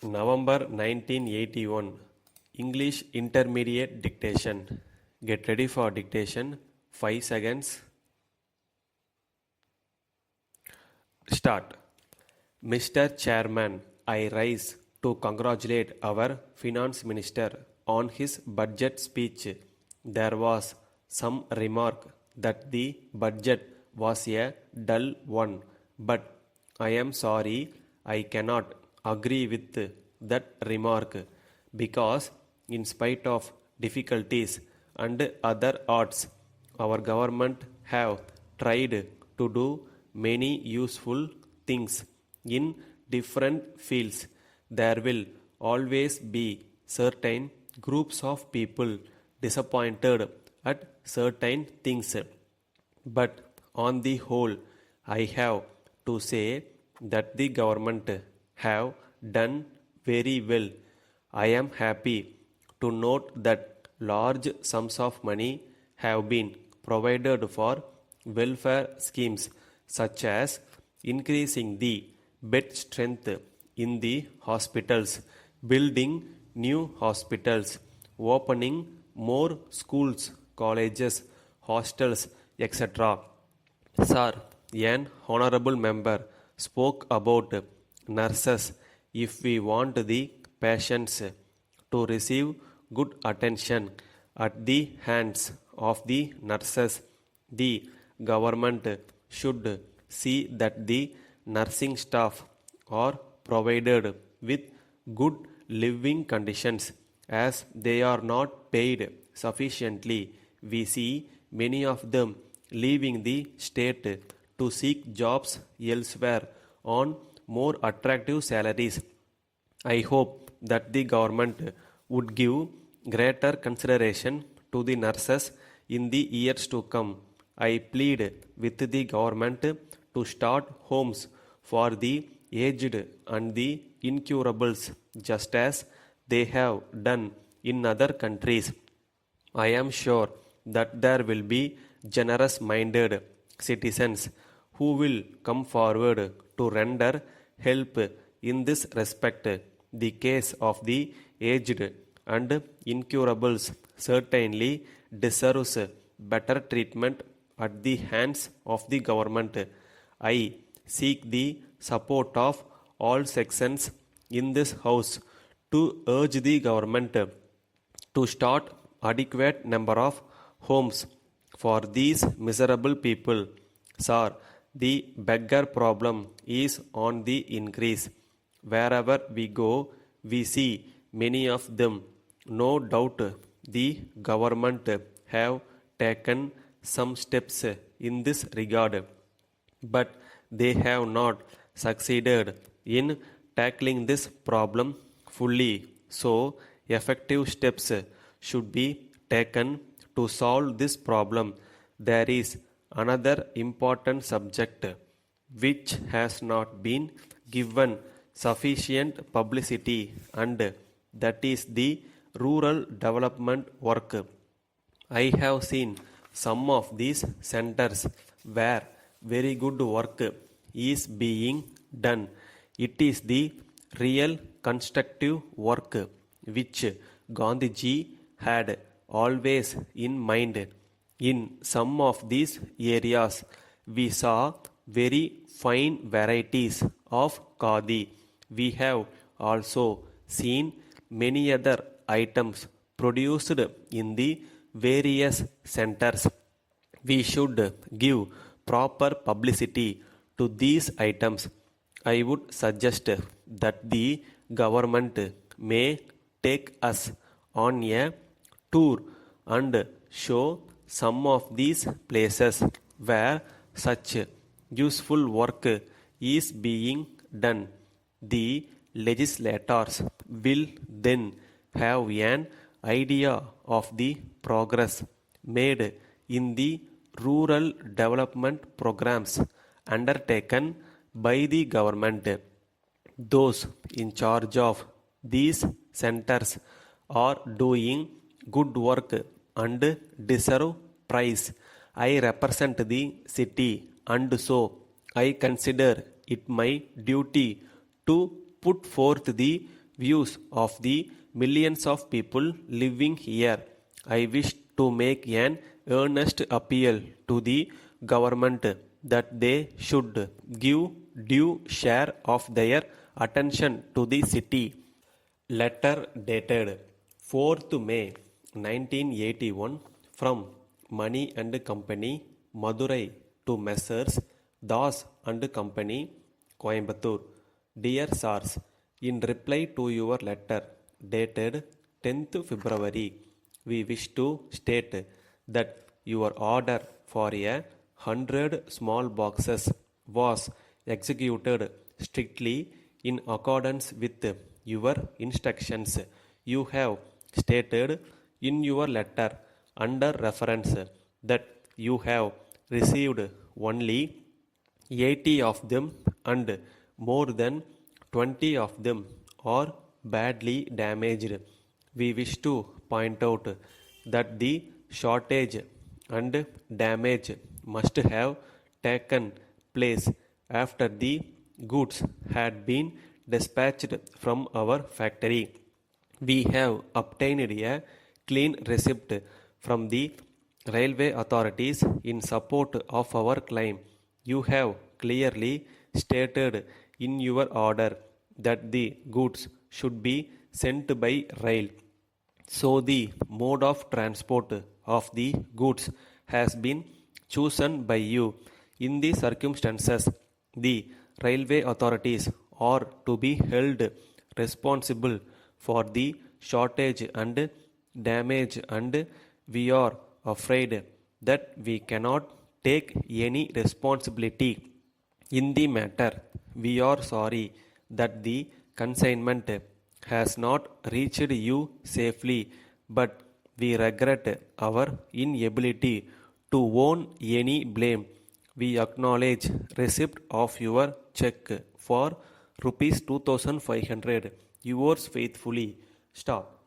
November 1981. English Intermediate Dictation. Get ready for dictation. 5 seconds. Start. Mr. Chairman, I rise to congratulate our Finance Minister on his budget speech. There was some remark that the budget was a dull one, but I am sorry I cannot agree with that remark because, in spite of difficulties and other odds, our government have tried to do many useful things in different fields. There will always be certain groups of people disappointed at certain things, but on the whole, I have to say that the government have done very well. I am happy to note that large sums of money have been provided for welfare schemes such as increasing the bed strength in the hospitals, building new hospitals, opening more schools, colleges, hostels, etc. Sir, an honorable member spoke about nurses. If we want the patients to receive good attention at the hands of the nurses, the government should see that the nursing staff are provided with good living conditions, as they are not paid sufficiently. We see many of them leaving the state to seek jobs elsewhere on more attractive salaries. I hope that the government would give greater consideration to the nurses in the years to come. I plead with the government to start homes for the aged and the incurables, just as they have done in other countries. I am sure that there will be generous minded citizens who will come forward to render help in this respect. The case of the aged and incurables certainly deserves better treatment at the hands of the government. I seek the support of all sections in this house to urge the government to start adequate number of homes for these miserable people. Sir, the beggar problem is on the increase. Wherever we go, we see many of them. No doubt the government have taken some steps in this regard, but they have not succeeded in tackling this problem fully. So, effective steps should be taken to solve this problem. There is another important subject which has not been given sufficient publicity, and that is the rural development work. I have seen some of these centers where very good work is being done. It is the real constructive work which Gandhiji had always in mind. In some of these areas, we saw very fine varieties of khadi. We have also seen many other items produced in the various centers. We should give proper publicity to these items. I would suggest that the government may take us on a tour and show some of these places where such useful work is being done. The legislators will then have an idea of the progress made in the rural development programs undertaken by the government. Those in charge of these centers are doing good work and deserve praise. I represent the city, and so I consider it my duty to put forth the views of the millions of people living here. I wish to make an earnest appeal to the government that they should give due share of their attention to the city. Letter dated 4th May 1981 from Money and Company, Madurai to Messrs. Das and Company, Coimbatore. Dear Sirs, in reply to your letter dated 10th February, we wish to state that your order for 100 small boxes was executed strictly in accordance with your instructions. You have stated in your letter under reference that you have received only 80 of them and more than 20 of them are badly damaged. We wish to point out that the shortage and damage must have taken place after the goods had been dispatched from our factory. We have obtained a clean receipt from the railway authorities in support of our claim. You have clearly stated in your order that the goods should be sent by rail. So the mode of transport of the goods has been chosen by you. In these circumstances, the railway authorities are to be held responsible for the shortage and damage, and we are afraid that we cannot take any responsibility in the matter. We are sorry that the consignment has not reached you safely, but we regret our inability to own any blame. We acknowledge receipt of your check for rupees 2500. Yours faithfully. Stop.